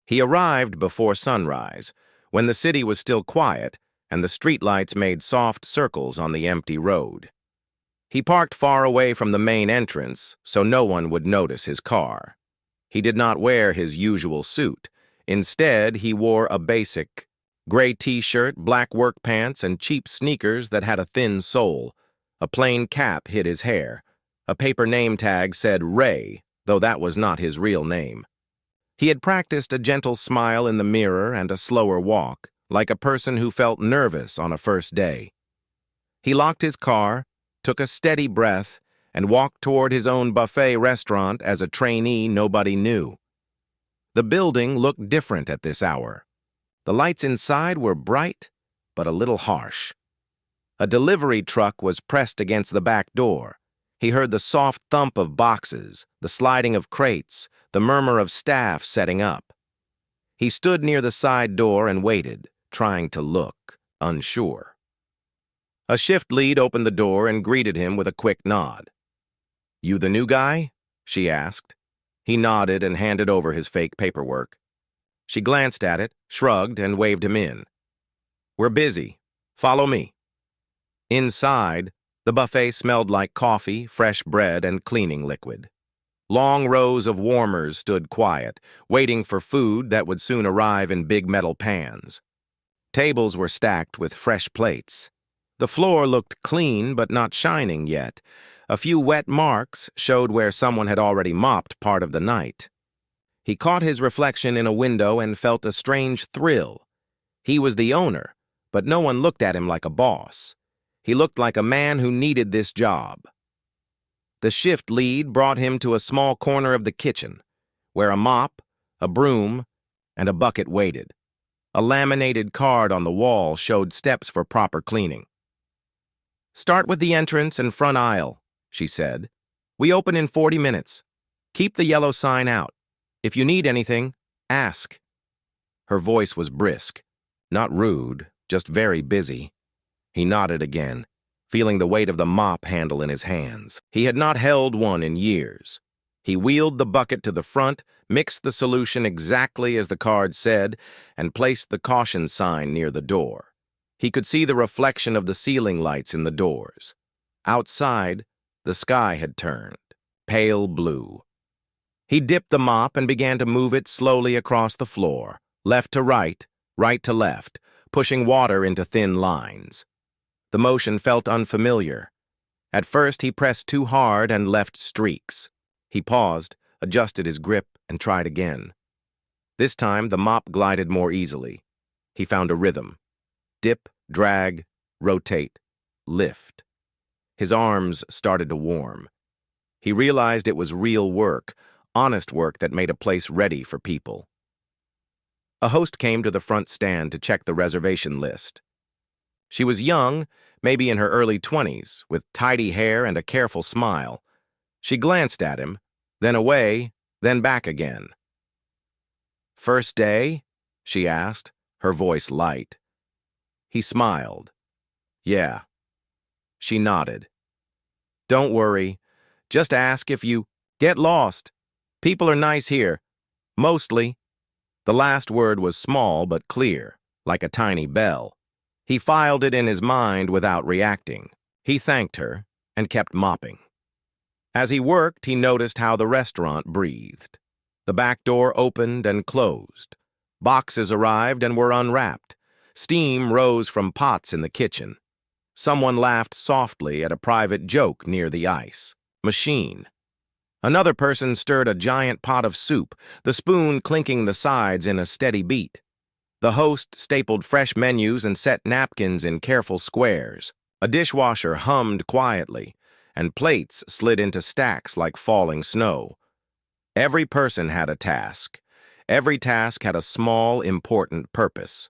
He arrived before sunrise, when the city was still quiet and the streetlights made soft circles on the empty road. He parked far away from the main entrance so no one would notice his car. He did not wear his usual suit. Instead, he wore a basic gray t-shirt, black work pants, and cheap sneakers that had a thin sole. A plain cap hid his hair. A paper name tag said Ray, though that was not his real name. He had practiced a gentle smile in the mirror and a slower walk, like a person who felt nervous on a first day. He locked his car, took a steady breath, and walked toward his own buffet restaurant as a trainee nobody knew. The building looked different at this hour. The lights inside were bright, but a little harsh. A delivery truck was pressed against the back door. He heard the soft thump of boxes, the sliding of crates, the murmur of staff setting up. He stood near the side door and waited, trying to look unsure. A shift lead opened the door and greeted him with a quick nod. "You the new guy?" she asked. He nodded and handed over his fake paperwork. She glanced at it, shrugged, and waved him in. "We're busy. Follow me." Inside, the buffet smelled like coffee, fresh bread, and cleaning liquid. Long rows of warmers stood quiet, waiting for food that would soon arrive in big metal pans. Tables were stacked with fresh plates. The floor looked clean but not shining yet. A few wet marks showed where someone had already mopped part of the night. He caught his reflection in a window and felt a strange thrill. He was the owner, but no one looked at him like a boss. He looked like a man who needed this job. The shift lead brought him to a small corner of the kitchen, where a mop, a broom, and a bucket waited. A laminated card on the wall showed steps for proper cleaning. "Start with the entrance and front aisle," she said. "We open in 40 minutes. Keep the yellow sign out. If you need anything, ask." Her voice was brisk, not rude, just very busy. He nodded again, feeling the weight of the mop handle in his hands. He had not held one in years. He wheeled the bucket to the front, mixed the solution exactly as the card said, and placed the caution sign near the door. He could see the reflection of the ceiling lights in the doors. Outside, the sky had turned, pale blue. He dipped the mop and began to move it slowly across the floor, left to right to left, pushing water into thin lines. The motion felt unfamiliar. At first, he pressed too hard and left streaks. He paused, adjusted his grip, and tried again. This time, the mop glided more easily. He found a rhythm. Dip, drag, rotate, lift. His arms started to warm. He realized it was real work, honest work that made a place ready for people. A host came to the front stand to check the reservation list. She was young, maybe in her early 20s, with tidy hair and a careful smile. She glanced at him, then away, then back again. "First day?" she asked, her voice light. He smiled. "Yeah." She nodded. "Don't worry. Just ask if you get lost. People are nice here. Mostly." The last word was small but clear, like a tiny bell. He filed it in his mind without reacting. He thanked her and kept mopping. As he worked, he noticed how the restaurant breathed. The back door opened and closed. Boxes arrived and were unwrapped. Steam rose from pots in the kitchen. Someone laughed softly at a private joke near the ice machine. Another person stirred a giant pot of soup, the spoon clinking the sides in a steady beat. The host stapled fresh menus and set napkins in careful squares. A dishwasher hummed quietly, and plates slid into stacks like falling snow. Every person had a task. Every task had a small, important purpose.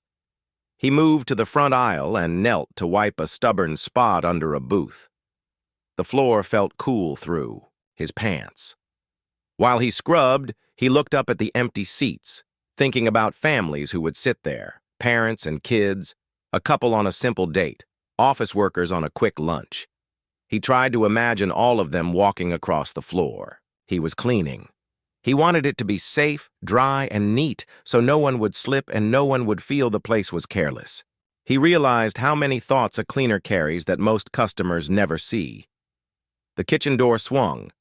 He moved to the front aisle and knelt to wipe a stubborn spot under a booth. The floor felt cool through his pants. While he scrubbed, he looked up at the empty seats, thinking about families who would sit there, parents and kids, a couple on a simple date, office workers on a quick lunch. He tried to imagine all of them walking across the floor. He was cleaning. He wanted it to be safe, dry, and neat so no one would slip and no one would feel the place was careless. He realized how many thoughts a cleaner carries that most customers never see. The kitchen door swung,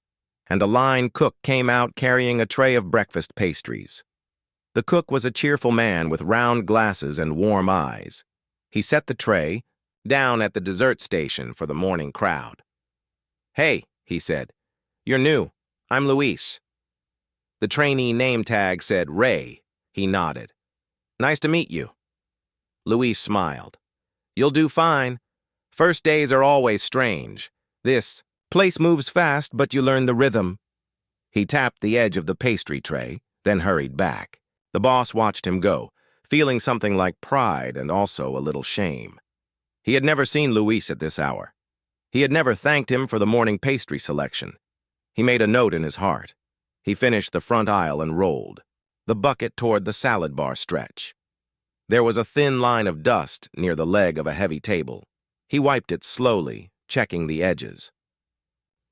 and a line cook came out carrying a tray of breakfast pastries. The cook was a cheerful man with round glasses and warm eyes. He set the tray down at the dessert station for the morning crowd. "Hey," he said, "you're new. I'm Luis." The trainee name tag said Ray. He nodded. "Nice to meet you." Luis smiled. "You'll do fine. First days are always strange. This place moves fast, but you learn the rhythm." He tapped the edge of the pastry tray, then hurried back. The boss watched him go, feeling something like pride and also a little shame. He had never seen Luis at this hour. He had never thanked him for the morning pastry selection. He made a note in his heart. He finished the front aisle and rolled, the bucket toward the salad bar stretch. There was a thin line of dust near the leg of a heavy table. He wiped it slowly, checking the edges.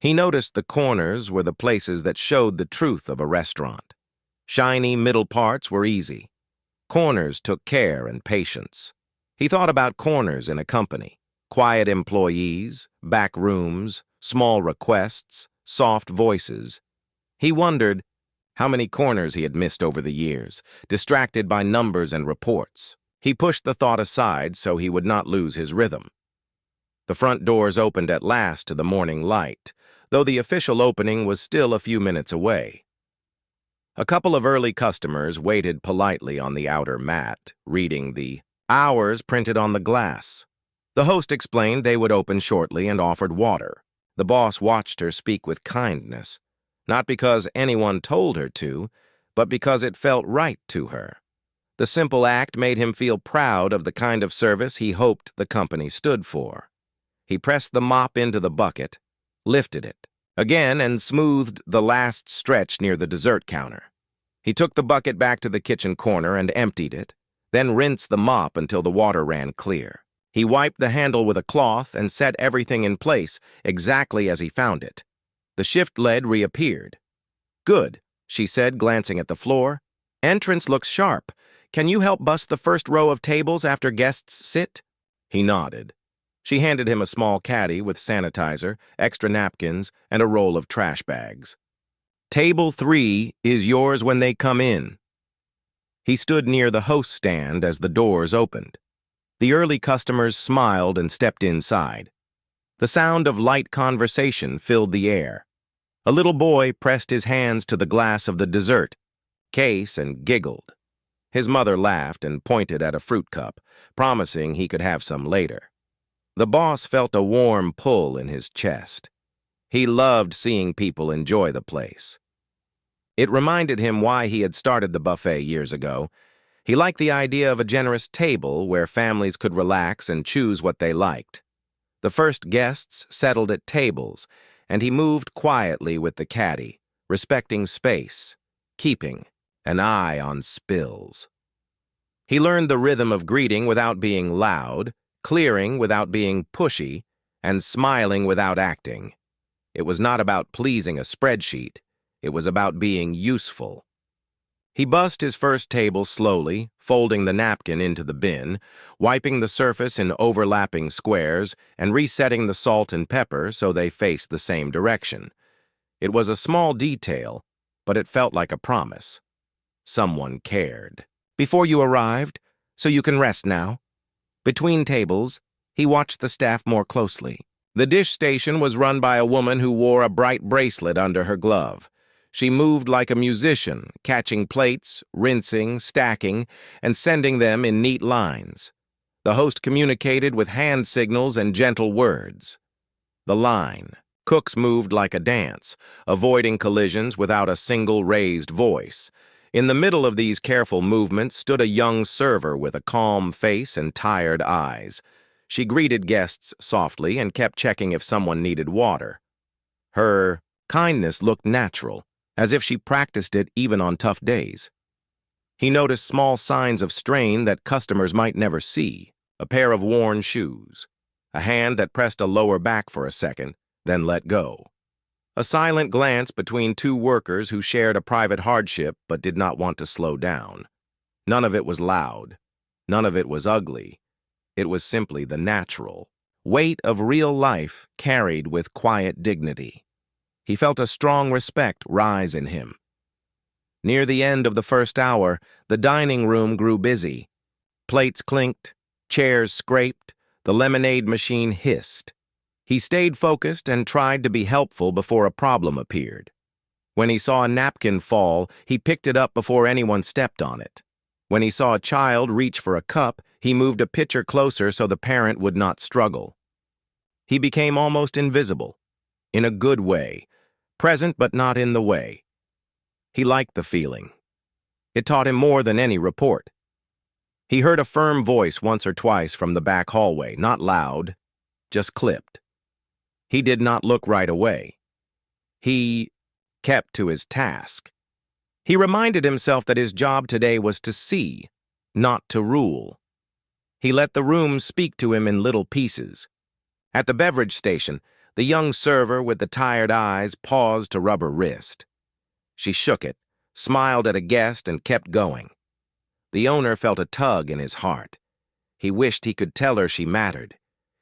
He noticed the corners were the places that showed the truth of a restaurant. Shiny middle parts were easy. Corners took care and patience. He thought about corners in a company: quiet employees, back rooms, small requests, soft voices. He wondered how many corners he had missed over the years, distracted by numbers and reports. He pushed the thought aside so he would not lose his rhythm. The front doors opened at last to the morning light, though the official opening was still a few minutes away. A couple of early customers waited politely on the outer mat, reading the hours printed on the glass. The host explained they would open shortly and offered water. The boss watched her speak with kindness, not because anyone told her to, but because it felt right to her. The simple act made him feel proud of the kind of service he hoped the company stood for. He pressed the mop into the bucket, lifted it again, and smoothed the last stretch near the dessert counter. He took the bucket back to the kitchen corner and emptied it, then rinsed the mop until the water ran clear. He wiped the handle with a cloth and set everything in place exactly as he found it. The shift lead reappeared. "Good," she said, glancing at the floor. "Entrance looks sharp. Can you help bust the first row of tables after guests sit?" He nodded. She handed him a small caddy with sanitizer, extra napkins, and a roll of trash bags. "Table 3 is yours when they come in." He stood near the host stand as the doors opened. The early customers smiled and stepped inside. The sound of light conversation filled the air. A little boy pressed his hands to the glass of the dessert case and giggled. His mother laughed and pointed at a fruit cup, promising he could have some later. The boss felt a warm pull in his chest. He loved seeing people enjoy the place. It reminded him why he had started the buffet years ago. He liked the idea of a generous table where families could relax and choose what they liked. The first guests settled at tables, and he moved quietly with the caddy, respecting space, keeping an eye on spills. He learned the rhythm of greeting without being loud, clearing without being pushy, and smiling without acting. It was not about pleasing a spreadsheet. It was about being useful. He bussed his first table slowly, folding the napkin into the bin, wiping the surface in overlapping squares, and resetting the salt and pepper so they faced the same direction. It was a small detail, but it felt like a promise. Someone cared. "Before you arrived, so you can rest now." Between tables, he watched the staff more closely. The dish station was run by a woman who wore a bright bracelet under her glove. She moved like a musician, catching plates, rinsing, stacking, and sending them in neat lines. The host communicated with hand signals and gentle words. The line. Cooks moved like a dance, avoiding collisions without a single raised voice. In the middle of these careful movements stood a young server with a calm face and tired eyes. She greeted guests softly and kept checking if someone needed water. Her kindness looked natural, as if she practiced it even on tough days. He noticed small signs of strain that customers might never see: a pair of worn shoes, a hand that pressed a lower back for a second, then let go. A silent glance between two workers who shared a private hardship but did not want to slow down. None of it was loud. None of it was ugly. It was simply the natural weight of real life carried with quiet dignity. He felt a strong respect rise in him. Near the end of the first hour, the dining room grew busy. Plates clinked, chairs scraped, the lemonade machine hissed. He stayed focused and tried to be helpful before a problem appeared. When he saw a napkin fall, he picked it up before anyone stepped on it. When he saw a child reach for a cup, he moved a pitcher closer so the parent would not struggle. He became almost invisible, in a good way, present but not in the way. He liked the feeling. It taught him more than any report. He heard a firm voice once or twice from the back hallway, not loud, just clipped. He did not look right away. He kept to his task. He reminded himself that his job today was to see, not to rule. He let the room speak to him in little pieces. At the beverage station, the young server with the tired eyes paused to rub her wrist. She shook it, smiled at a guest, and kept going. The owner felt a tug in his heart. He wished he could tell her she mattered.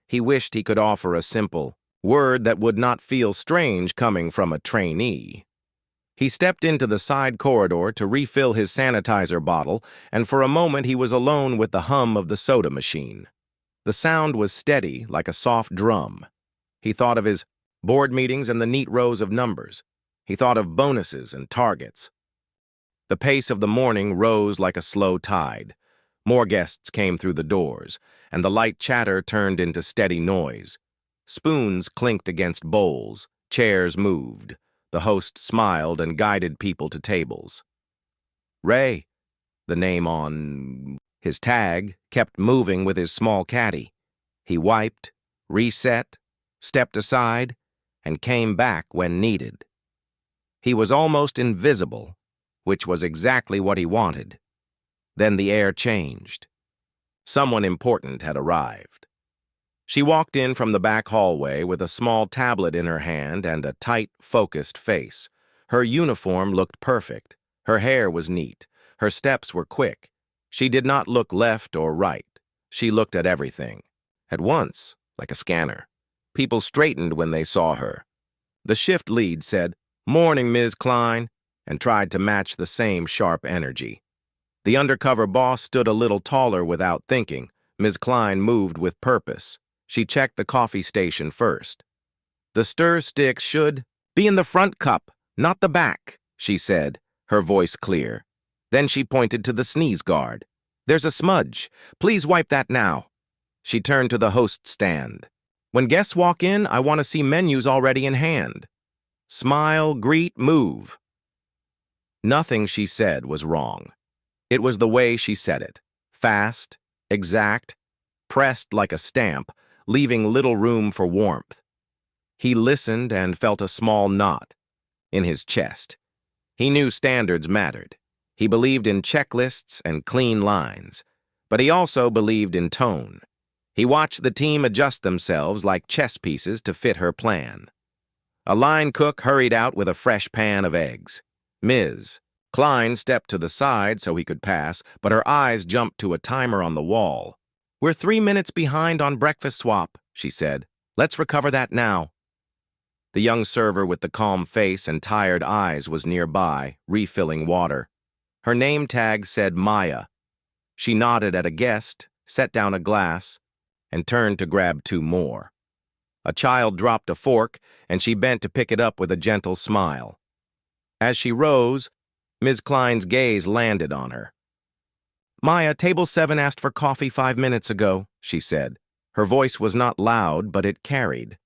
He wished he could offer a simple word that would not feel strange coming from a trainee. He stepped into the side corridor to refill his sanitizer bottle, and for a moment he was alone with the hum of the soda machine. The sound was steady, like a soft drum. He thought of his board meetings and the neat rows of numbers. He thought of bonuses and targets. The pace of the morning rose like a slow tide. More guests came through the doors, and the light chatter turned into steady noise. Spoons clinked against bowls, chairs moved. The host smiled and guided people to tables. Ray, the name on his tag, kept moving with his small caddy. He wiped, reset, stepped aside, and came back when needed. He was almost invisible, which was exactly what he wanted. Then the air changed. Someone important had arrived. She walked in from the back hallway with a small tablet in her hand and a tight, focused face. Her uniform looked perfect. Her hair was neat. Her steps were quick. She did not look left or right. She looked at everything. At once, like a scanner. People straightened when they saw her. The shift lead said, "Morning, Ms. Klein," and tried to match the same sharp energy. The undercover boss stood a little taller without thinking. Ms. Klein moved with purpose. She checked the coffee station first. "The stir stick should be in the front cup, not the back," she said, her voice clear. Then she pointed to the sneeze guard. "There's a smudge. Please wipe that now." She turned to the host stand. "When guests walk in, I want to see menus already in hand. Smile, greet, move." Nothing she said was wrong. It was the way she said it. Fast, exact, pressed like a stamp, leaving little room for warmth. He listened and felt a small knot in his chest. He knew standards mattered. He believed in checklists and clean lines, but he also believed in tone. He watched the team adjust themselves like chess pieces to fit her plan. A line cook hurried out with a fresh pan of eggs. Ms. Klein stepped to the side so he could pass, but her eyes jumped to a timer on the wall. "We're 3 minutes behind on breakfast swap," she said. "Let's recover that now." The young server with the calm face and tired eyes was nearby, refilling water. Her name tag said Maya. She nodded at a guest, set down a glass, and turned to grab 2 more. A child dropped a fork, and she bent to pick it up with a gentle smile. As she rose, Ms. Klein's gaze landed on her. "Maya, table 7 asked for coffee 5 minutes ago," she said. Her voice was not loud, but it carried.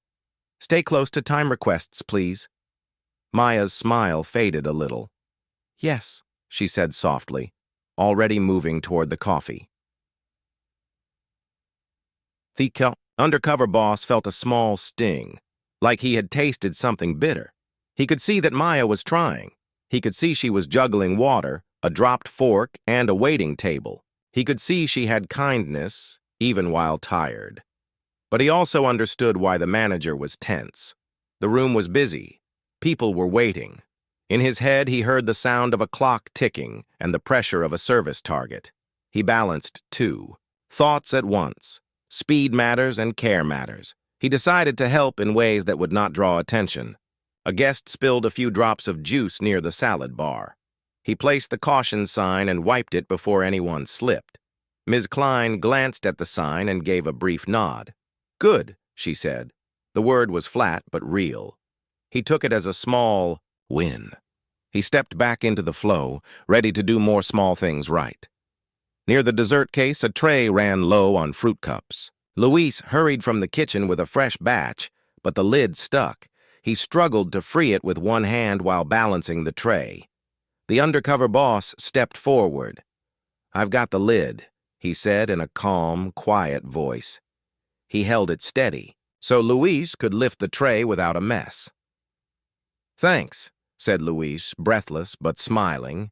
"Stay close to time requests, please." Maya's smile faded a little. "Yes," she said softly, already moving toward the coffee. The undercover boss felt a small sting, like he had tasted something bitter. He could see that Maya was trying. He could see she was juggling water, a dropped fork, and a waiting table. He could see she had kindness, even while tired. But he also understood why the manager was tense. The room was busy. People were waiting. In his head, he heard the sound of a clock ticking and the pressure of a service target. He balanced two thoughts at once. Speed matters and care matters. He decided to help in ways that would not draw attention. A guest spilled a few drops of juice near the salad bar. He placed the caution sign and wiped it before anyone slipped. Ms. Klein glanced at the sign and gave a brief nod. "Good," she said. The word was flat but real. He took it as a small win. He stepped back into the flow, ready to do more small things right. Near the dessert case, a tray ran low on fruit cups. Luis hurried from the kitchen with a fresh batch, but the lid stuck. He struggled to free it with one hand while balancing the tray. The undercover boss stepped forward. "I've got the lid," he said in a calm, quiet voice. He held it steady, so Luis could lift the tray without a mess. "Thanks," said Luis, breathless but smiling.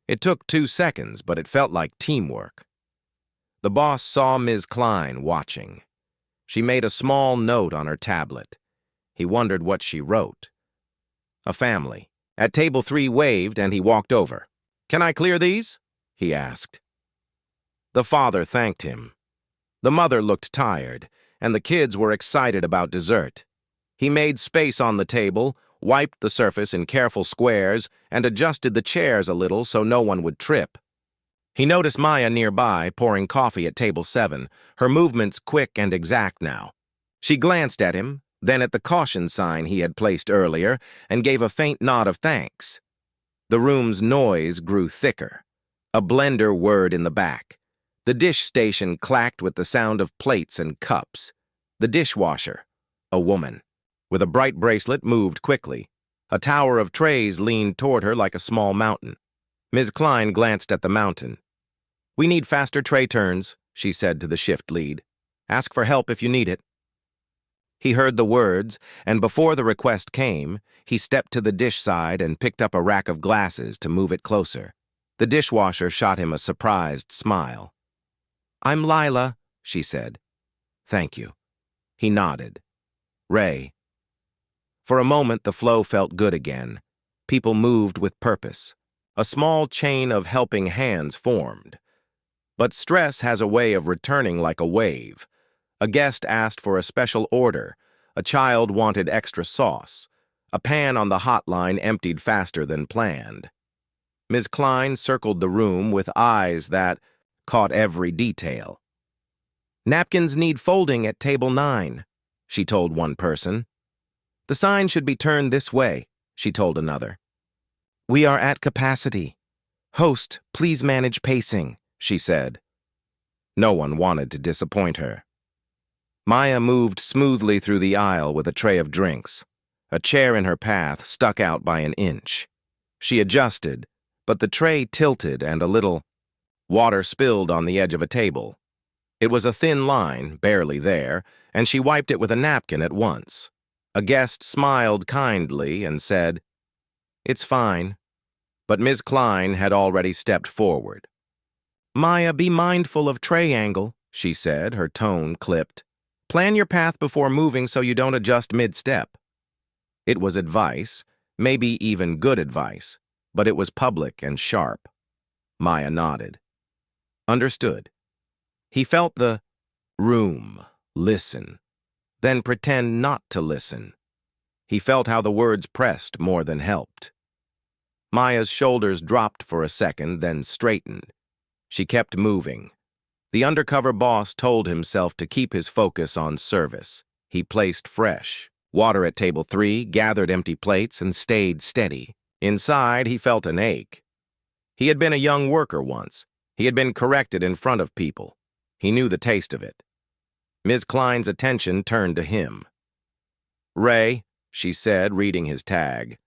It took 2 seconds, but it felt like teamwork. The boss saw Ms. Klein watching. She made a small note on her tablet. He wondered what she wrote. A family. At table 3 waved and he walked over. "Can I clear these?" he asked. The father thanked him. The mother looked tired, and the kids were excited about dessert. He made space on the table, wiped the surface in careful squares, and adjusted the chairs a little so no one would trip. He noticed Maya nearby, pouring coffee at table 7, her movements quick and exact now. She glanced at him, then at the caution sign he had placed earlier, and gave a faint nod of thanks. The room's noise grew thicker. A blender whirred in the back. The dish station clacked with the sound of plates and cups. The dishwasher, a woman, with a bright bracelet, moved quickly. A tower of trays leaned toward her like a small mountain. Ms. Klein glanced at the mountain. "We need faster tray turns," she said to the shift lead. "Ask for help if you need it." He heard the words, and before the request came, he stepped to the dish side and picked up a rack of glasses to move it closer. The dishwasher shot him a surprised smile. "I'm Lila," she said. "Thank you." He nodded. "Ray." For a moment, the flow felt good again. People moved with purpose. A small chain of helping hands formed. But stress has a way of returning like a wave. A guest asked for a special order. A child wanted extra sauce. A pan on the hotline emptied faster than planned. Ms. Klein circled the room with eyes that caught every detail. "Napkins need folding at table 9, she told one person. "The sign should be turned this way," she told another. "We are at capacity. Host, please manage pacing," she said. No one wanted to disappoint her. Maya moved smoothly through the aisle with a tray of drinks. A chair in her path stuck out by an inch. She adjusted, but the tray tilted and a little water spilled on the edge of a table. It was a thin line, barely there, and she wiped it with a napkin at once. A guest smiled kindly and said, "It's fine." But Ms. Klein had already stepped forward. "Maya, be mindful of tray angle," she said, her tone clipped. "Plan your path before moving so you don't adjust mid-step." It was advice, maybe even good advice, but it was public and sharp. Maya nodded. Understood. He felt the room listen, then pretend not to listen. He felt how the words pressed more than helped. Maya's shoulders dropped for a second, then straightened. She kept moving. The undercover boss told himself to keep his focus on service. He placed fresh water at table 3, gathered empty plates, and stayed steady. Inside, he felt an ache. He had been a young worker once. He had been corrected in front of people. He knew the taste of it. Ms. Klein's attention turned to him. "Ray," she said, reading his tag,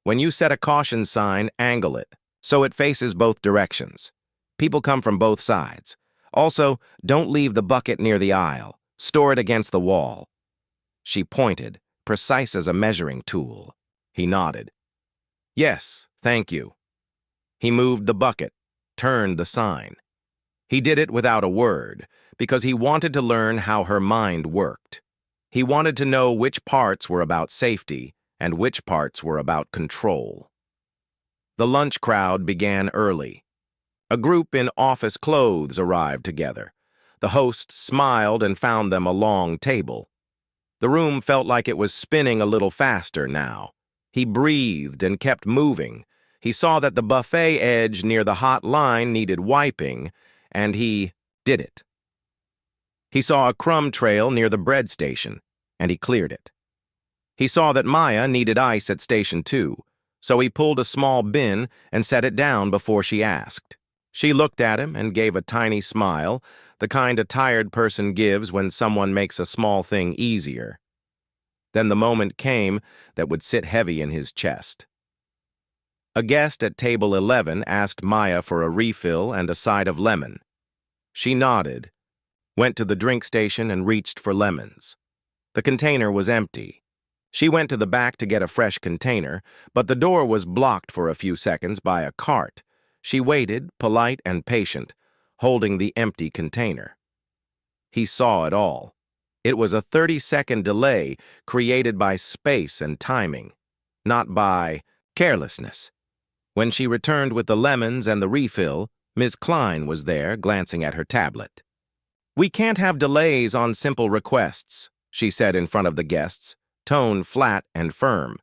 "when you set a caution sign, angle it, so it faces both directions. People come from both sides. Also, don't leave the bucket near the aisle. Store it against the wall." She pointed, precise as a measuring tool. He nodded. "Yes, thank you." He moved the bucket, turned the sign. He did it without a word, because he wanted to learn how her mind worked. He wanted to know which parts were about safety and which parts were about control. The lunch crowd began early. A group in office clothes arrived together. The host smiled and found them a long table. The room felt like it was spinning a little faster now. He breathed and kept moving. He saw that the buffet edge near the hot line needed wiping, and he did it. He saw a crumb trail near the bread station, and he cleared it. He saw that Maya needed ice at Station 2, so he pulled a small bin and set it down before she asked. She looked at him and gave a tiny smile, the kind a tired person gives when someone makes a small thing easier. Then the moment came that would sit heavy in his chest. A guest at table 11 asked Maya for a refill and a side of lemon. She nodded, went to the drink station and reached for lemons. The container was empty. She went to the back to get a fresh container, but the door was blocked for a few seconds by a cart. She waited, polite and patient, holding the empty container. He saw it all. It was a 30-second delay created by space and timing, not by carelessness. When she returned with the lemons and the refill, Ms. Klein was there, glancing at her tablet. "We can't have delays on simple requests," she said in front of the guests, tone flat and firm.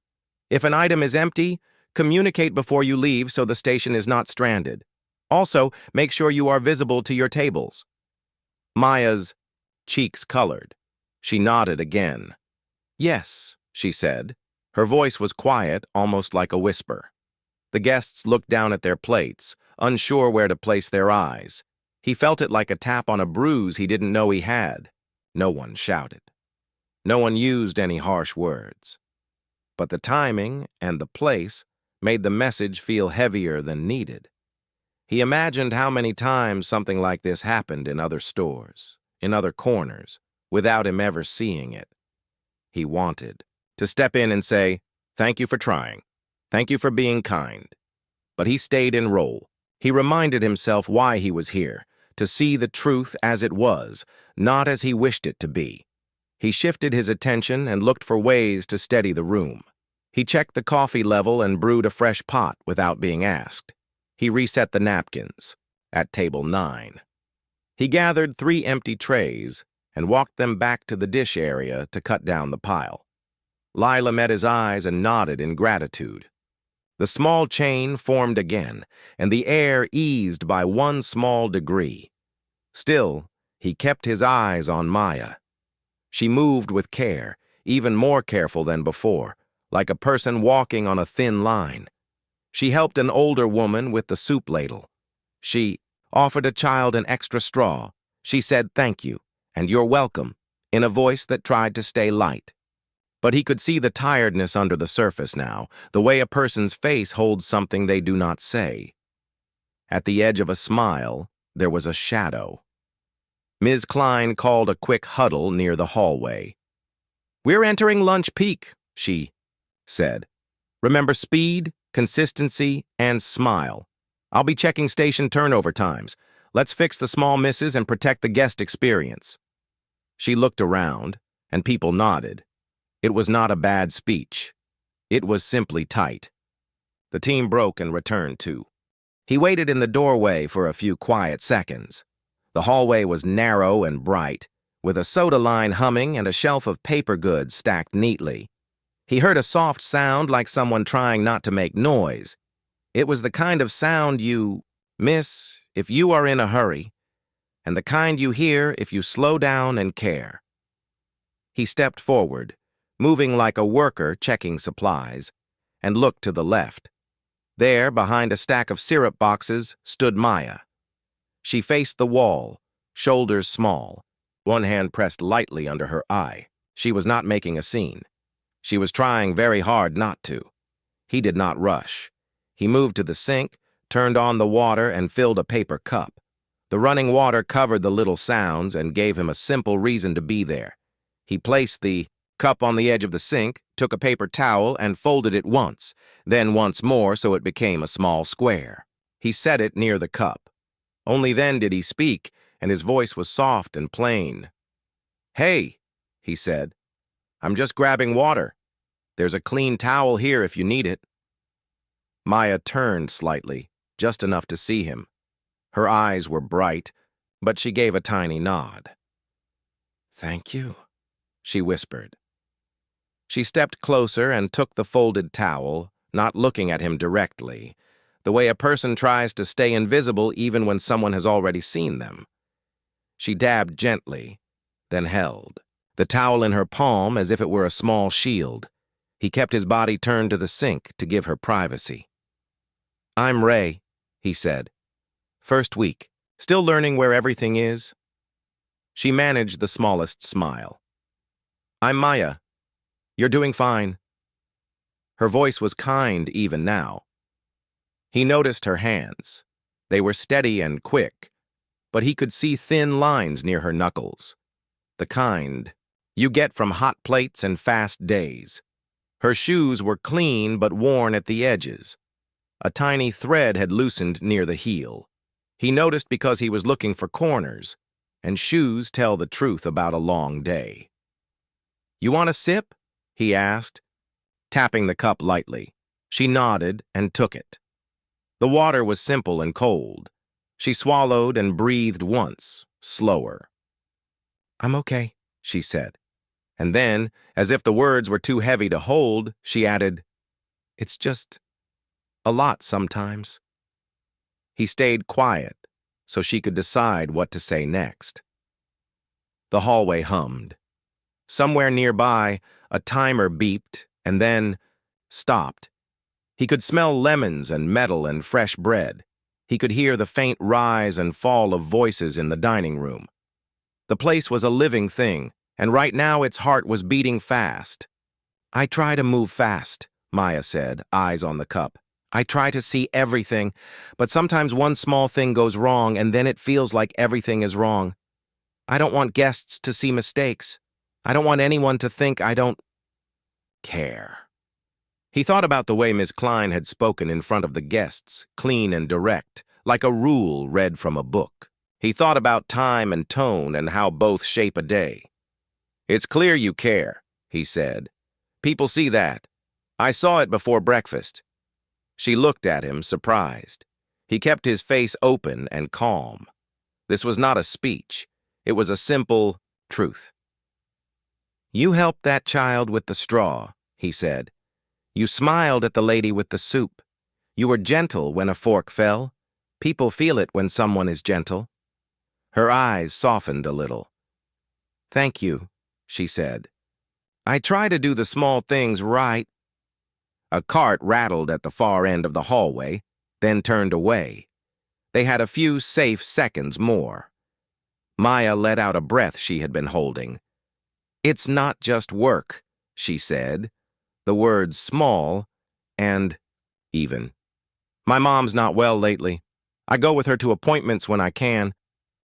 "If an item is empty, communicate before you leave so the station is not stranded. Also, make sure you are visible to your tables." Maya's cheeks colored. She nodded again. "Yes," she said. Her voice was quiet, almost like a whisper. The guests looked down at their plates, unsure where to place their eyes. He felt it like a tap on a bruise he didn't know he had. No one shouted. No one used any harsh words. But the timing and the place made the message feel heavier than needed. He imagined how many times something like this happened in other stores, in other corners, without him ever seeing it. He wanted to step in and say, "Thank you for trying. Thank you for being kind." But he stayed in role. He reminded himself why he was here, to see the truth as it was, not as he wished it to be. He shifted his attention and looked for ways to steady the room. He checked the coffee level and brewed a fresh pot without being asked. He reset the napkins at table 9. He gathered 3 empty trays and walked them back to the dish area to cut down the pile. Lila met his eyes and nodded in gratitude. The small chain formed again, and the air eased by 1 small degree. Still, he kept his eyes on Maya. She moved with care, even more careful than before, like a person walking on a thin line. She helped an older woman with the soup ladle. She offered a child an extra straw. She said thank you, and you're welcome, in a voice that tried to stay light. But he could see the tiredness under the surface now, the way a person's face holds something they do not say. At the edge of a smile, there was a shadow. Ms. Klein called a quick huddle near the hallway. "We're entering lunch peak," she said. "Remember speed, consistency, and smile. I'll be checking station turnover times. Let's fix the small misses and protect the guest experience." She looked around, and people nodded. It was not a bad speech. It was simply tight. The team broke and returned too. He waited in the doorway for a few quiet seconds. The hallway was narrow and bright, with a soda line humming and a shelf of paper goods stacked neatly. He heard a soft sound like someone trying not to make noise. It was the kind of sound you miss if you are in a hurry, and the kind you hear if you slow down and care. He stepped forward, moving like a worker checking supplies, and looked to the left. There, behind a stack of syrup boxes, stood Maya. She faced the wall, shoulders small, one hand pressed lightly under her eye. She was not making a scene. She was trying very hard not to. He did not rush. He moved to the sink, turned on the water, and filled a paper cup. The running water covered the little sounds and gave him a simple reason to be there. He placed the cup on the edge of the sink, took a paper towel, and folded it once, then once more so it became a small square. He set it near the cup. Only then did he speak, and his voice was soft and plain. "Hey," he said. "I'm just grabbing water." There's a clean towel here if you need it. Maya turned slightly, just enough to see him. Her eyes were bright, but she gave a tiny nod. "Thank you," she whispered. She stepped closer and took the folded towel, not looking at him directly, the way a person tries to stay invisible even when someone has already seen them. She dabbed gently, then held, the towel in her palm as if it were a small shield. He kept his body turned to the sink to give her privacy. "I'm Ray," he said. "First week. Still learning where everything is?" She managed the smallest smile. "I'm Maya. You're doing fine." Her voice was kind even now. He noticed her hands. They were steady and quick, but he could see thin lines near her knuckles. The kind you get from hot plates and fast days. Her shoes were clean but worn at the edges. A tiny thread had loosened near the heel. He noticed because he was looking for corners, and shoes tell the truth about a long day. "You want a sip?" he asked, tapping the cup lightly. She nodded and took it. The water was simple and cold. She swallowed and breathed once, slower. "I'm okay," she said. And then, as if the words were too heavy to hold, she added, "It's just a lot sometimes." He stayed quiet so she could decide what to say next. The hallway hummed. Somewhere nearby, a timer beeped and then stopped. He could smell lemons and metal and fresh bread. He could hear the faint rise and fall of voices in the dining room. The place was a living thing, and right now its heart was beating fast. "I try to move fast," Maya said, eyes on the cup. "I try to see everything, but sometimes one small thing goes wrong and then it feels like everything is wrong. I don't want guests to see mistakes. I don't want anyone to think I don't care." He thought about the way Miss Klein had spoken in front of the guests, clean and direct, like a rule read from a book. He thought about time and tone and how both shape a day. "It's clear you care," he said. "People see that. I saw it before breakfast." She looked at him, surprised. He kept his face open and calm. This was not a speech. It was a simple truth. "You helped that child with the straw," he said. "You smiled at the lady with the soup. You were gentle when a fork fell. People feel it when someone is gentle." Her eyes softened a little. "Thank you," she said. "I try to do the small things right." A cart rattled at the far end of the hallway, then turned away. They had a few safe seconds more. Maya let out a breath she had been holding. "It's not just work," she said, the words small and even. "My mom's not well lately. I go with her to appointments when I can.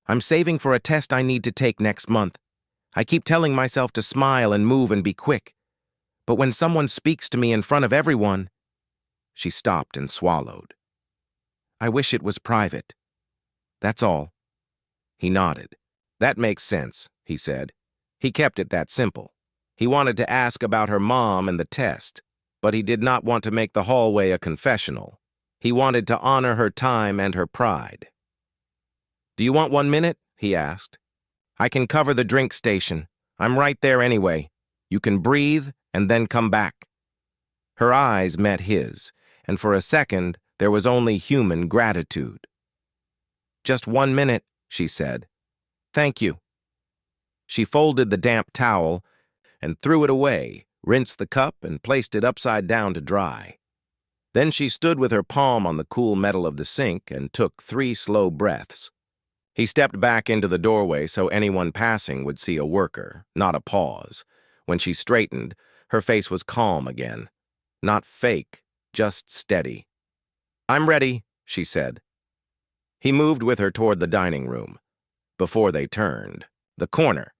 I'm saving for a test I need to take next month. I keep telling myself to smile and move and be quick. But when someone speaks to me in front of everyone..." She stopped and swallowed. "I wish it was private. That's all." He nodded. "That makes sense," he said. He kept it that simple. He wanted to ask about her mom and the test, but he did not want to make the hallway a confessional. He wanted to honor her time and her pride. "Do you want 1 minute?" he asked. "I can cover the drink station. I'm right there anyway. You can breathe and then come back." Her eyes met his, and for a second there was only human gratitude. "Just 1 minute," she said. "Thank you." She folded the damp towel and threw it away, rinsed the cup, and placed it upside down to dry. Then she stood with her palm on the cool metal of the sink and took 3 slow breaths. He stepped back into the doorway so anyone passing would see a worker, not a pause. When she straightened, her face was calm again. Not fake, just steady. "I'm ready," she said. He moved with her toward the dining room. Before they turned, the corner.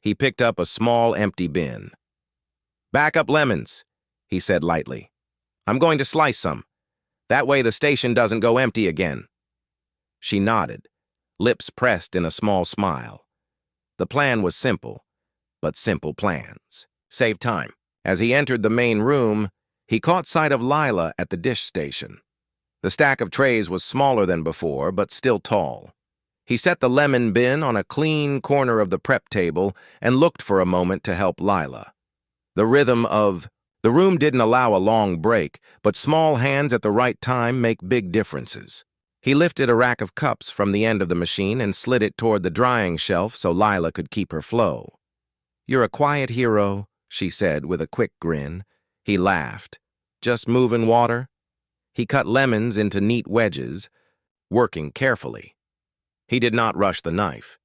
He picked up a small empty bin. "Back up lemons," he said lightly. "I'm going to slice some. That way the station doesn't go empty again." She nodded, lips pressed in a small smile. The plan was simple, but simple plans save time. As he entered the main room, he caught sight of Lila at the dish station. The stack of trays was smaller than before, but still tall. He set the lemon bin on a clean corner of the prep table and looked for a moment to help Lila. The room didn't allow a long break, but small hands at the right time make big differences. He lifted a rack of cups from the end of the machine and slid it toward the drying shelf so Lila could keep her flow. "You're a quiet hero," she said with a quick grin. He laughed. "Just moving water?" He cut lemons into neat wedges, working carefully. He did not rush the knife.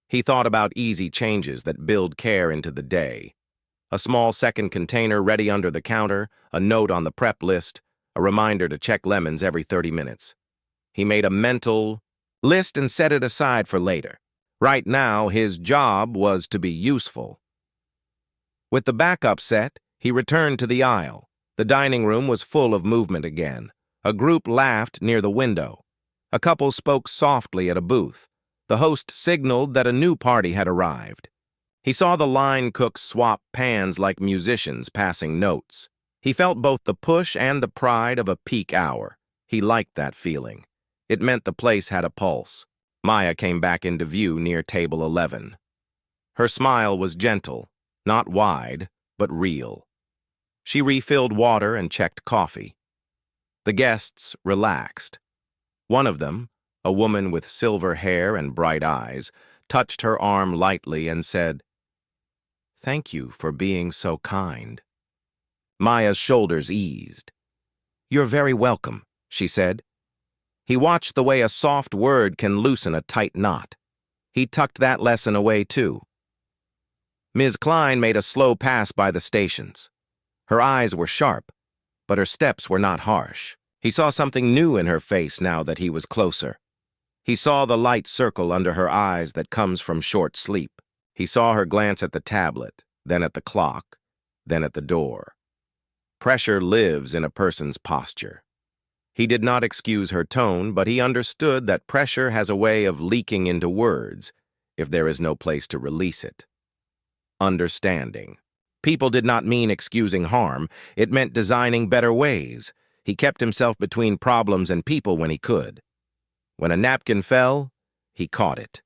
He thought about easy changes that build care into the day. A small second container ready under the counter, a note on the prep list, a reminder to check lemons every 30 minutes. He made a mental list and set it aside for later. Right now, his job was to be useful. With the backup set, he returned to the aisle. The dining room was full of movement again. A group laughed near the window. A couple spoke softly at a booth. The host signaled that a new party had arrived. He saw the line cooks swap pans like musicians passing notes. He felt both the push and the pride of a peak hour. He liked that feeling. It meant the place had a pulse. Maya came back into view near table 11. Her smile was gentle, not wide, but real. She refilled water and checked coffee. The guests relaxed. One of them, a woman with silver hair and bright eyes, touched her arm lightly and said, "Thank you for being so kind." Maya's shoulders eased. "You're very welcome," she said. He watched the way a soft word can loosen a tight knot. He tucked that lesson away, too. Ms. Klein made a slow pass by the stations. Her eyes were sharp, but her steps were not harsh. He saw something new in her face now that he was closer. He saw the light circle under her eyes that comes from short sleep. He saw her glance at the tablet, then at the clock, then at the door. Pressure lives in a person's posture. He did not excuse her tone, but he understood that pressure has a way of leaking into words if there is no place to release it. Understanding. People did not mean excusing harm. It meant designing better ways. He kept himself between problems and people when he could. When a napkin fell, he caught it.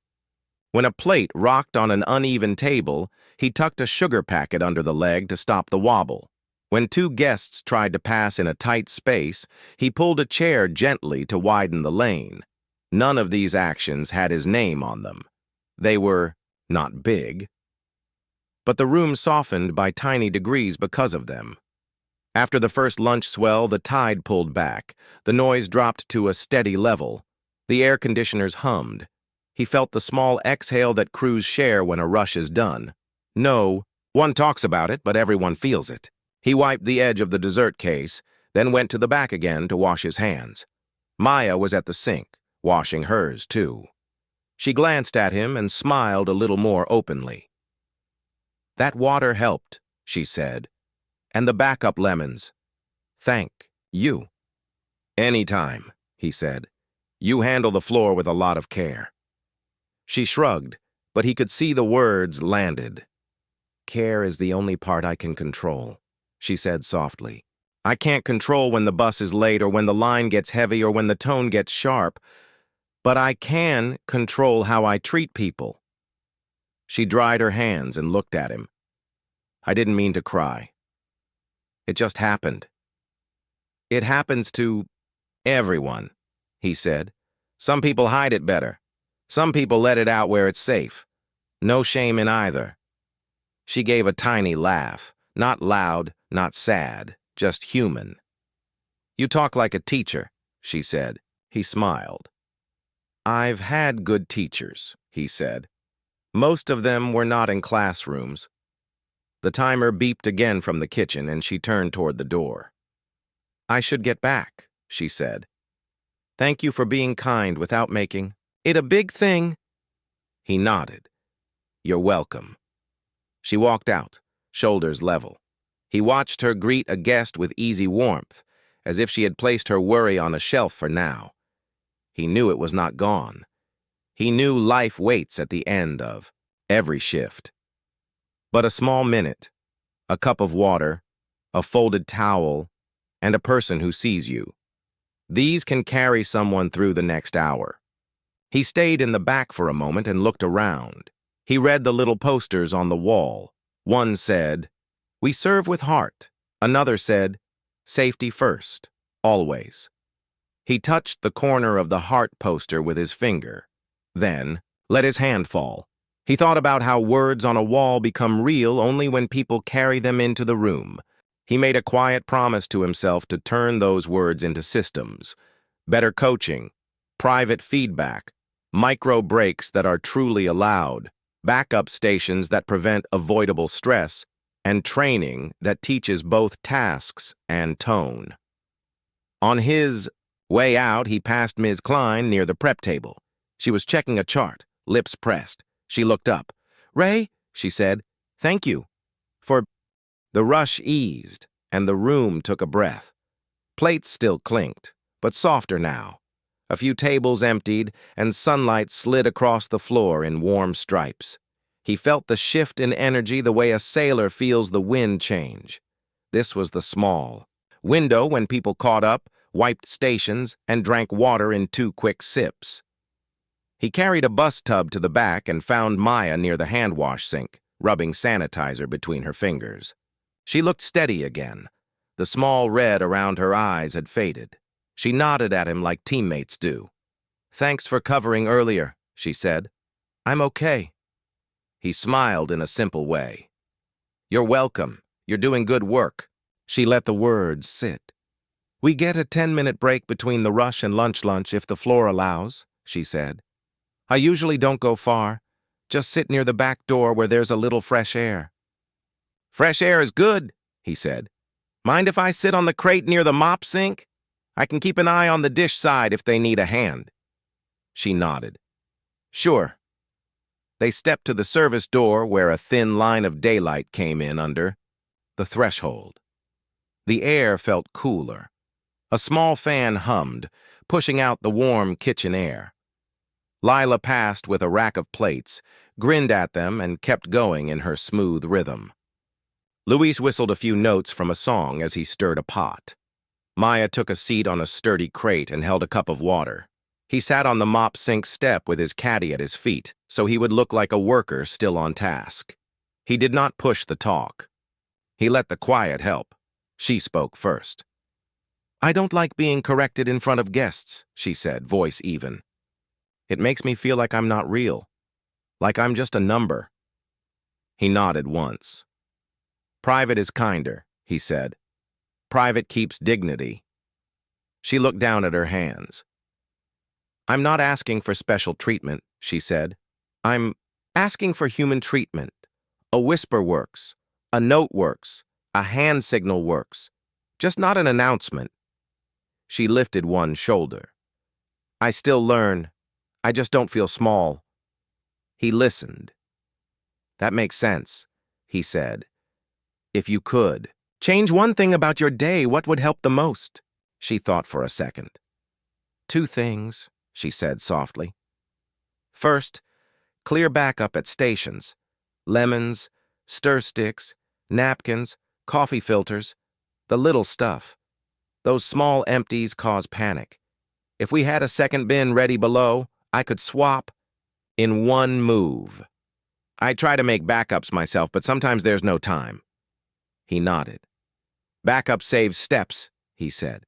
When a plate rocked on an uneven table, he tucked a sugar packet under the leg to stop the wobble. When two guests tried to pass in a tight space, he pulled a chair gently to widen the lane. None of these actions had his name on them. They were not big, but the room softened by tiny degrees because of them. After the first lunch swell, the tide pulled back. The noise dropped to a steady level. The air conditioners hummed. He felt the small exhale that crews share when a rush is done. No, one talks about it, but everyone feels it. He wiped the edge of the dessert case, then went to the back again to wash his hands. Maya was at the sink, washing hers too. She glanced at him and smiled a little more openly. "That water helped," she said. "And the backup lemons. Thank you." "Anytime," he said. "You handle the floor with a lot of care." She shrugged, but he could see the words landed. "Care is the only part I can control," she said softly. "I can't control when the bus is late or when the line gets heavy or when the tone gets sharp, but I can control how I treat people." She dried her hands and looked at him. "I didn't mean to cry. It just happened." "It happens to everyone," he said. "Some people hide it better. Some people let it out where it's safe. No shame in either." She gave a tiny laugh, not loud, not sad, just human. "You talk like a teacher," she said. He smiled. "I've had good teachers," he said. "Most of them were not in classrooms." The timer beeped again from the kitchen, and she turned toward the door. "I should get back," she said. "Thank you for being kind without making it a big thing." He nodded. "You're welcome." She walked out, shoulders level. He watched her greet a guest with easy warmth, as if she had placed her worry on a shelf for now. He knew it was not gone. He knew life waits at the end of every shift. But a small minute, a cup of water, a folded towel, and a person who sees you. These can carry someone through the next hour. He stayed in the back for a moment and looked around. He read the little posters on the wall. One said, "We serve with heart." Another said, "Safety first, always." He touched the corner of the heart poster with his finger. Then, let his hand fall. He thought about how words on a wall become real only when people carry them into the room. He made a quiet promise to himself to turn those words into systems. Better coaching, private feedback, micro breaks that are truly allowed, backup stations that prevent avoidable stress, and training that teaches both tasks and tone. On his way out, he passed Ms. Klein near the prep table. She was checking a chart, lips pressed. She looked up. "Ray," she said, "thank you for—" The rush eased, and the room took a breath. Plates still clinked, but softer now. A few tables emptied, and sunlight slid across the floor in warm stripes. He felt the shift in energy the way a sailor feels the wind change. This was the small window when people caught up, wiped stations, and drank water in 2 quick sips. He carried a bus tub to the back and found Maya near the hand wash sink, rubbing sanitizer between her fingers. She looked steady again. The small red around her eyes had faded. She nodded at him like teammates do. "Thanks for covering earlier," she said. "I'm okay." He smiled in a simple way. "You're welcome. You're doing good work." She let the words sit. "We get a 10-minute break between the rush and lunch if the floor allows," she said. "I usually don't go far. Just sit near the back door where there's a little fresh air." "Fresh air is good," he said. "Mind if I sit on the crate near the mop sink? I can keep an eye on the dish side if they need a hand." She nodded. "Sure." They stepped to the service door where a thin line of daylight came in under the threshold. The air felt cooler. A small fan hummed, pushing out the warm kitchen air. Lila passed with a rack of plates, grinned at them, and kept going in her smooth rhythm. Luis whistled a few notes from a song as he stirred a pot. Maya took a seat on a sturdy crate and held a cup of water. He sat on the mop sink step with his caddy at his feet, so he would look like a worker still on task. He did not push the talk. He let the quiet help. She spoke first. "I don't like being corrected in front of guests," she said, voice even. "It makes me feel like I'm not real, like I'm just a number." He nodded once. "Private is kinder," he said. "Private keeps dignity." She looked down at her hands. "I'm not asking for special treatment," she said. "I'm asking for human treatment. A whisper works, a note works, a hand signal works, just not an announcement." She lifted one shoulder. "I still learn. I just don't feel small." He listened. "That makes sense," he said. "If you could change one thing about your day, what would help the most?" She thought for a second. "2 things," she said softly. "First, clear backup at stations. Lemons, stir sticks, napkins, coffee filters, the little stuff. Those small empties cause panic. If we had a second bin ready below, I could swap in one move. I try to make backups myself, but sometimes there's no time." He nodded. "Backup saves steps," he said.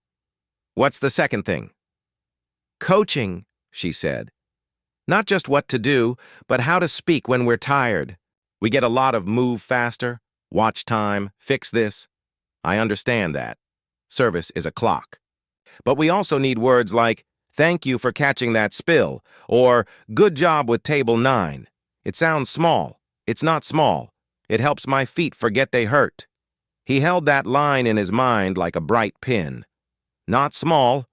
"What's the second thing?" "Coaching," she said. "Not just what to do, but how to speak when we're tired. We get a lot of move faster, watch time, fix this. I understand that. Service is a clock. But we also need words like, thank you for catching that spill, or good job with table 9. It sounds small. It's not small. It helps my feet forget they hurt." He held that line in his mind like a bright pin. "Not small,"